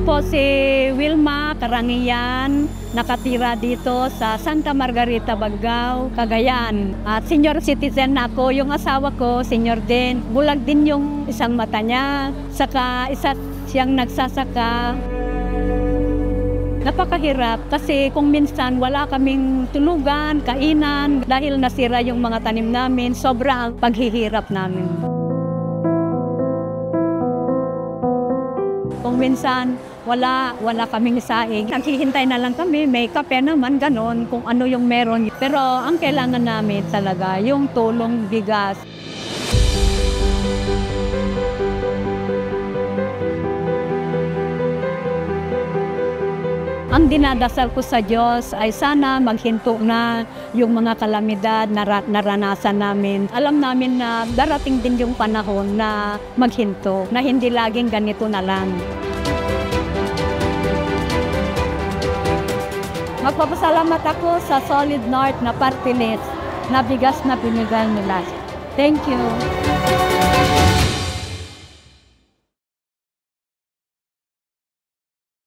po si Wilma Karangian, nakatira dito sa Santa Margarita, Baggao, Cagayan. At senior citizen na ako, yung asawa ko, senior din. Bulag din yung isang mata niya, saka isa siyang nagsasaka. Napakahirap kasi kung minsan wala kaming tulugan, kainan, dahil nasira yung mga tanim namin, sobra ang paghihirap namin. Kung minsan wala kaming saing, naghihintay na lang kami, may kape naman, ganon, kung ano yung meron. Pero ang kailangan namin talaga, yung tulong bigas. Ang dinadasal ko sa Diyos ay sana maghinto na yung mga kalamidad na naranasan namin. Alam namin na darating din yung panahon na maghinto, na hindi laging ganito na lang. Magpapasalamat ako sa Solid North na party list na bigas na binigay nila. Thank you.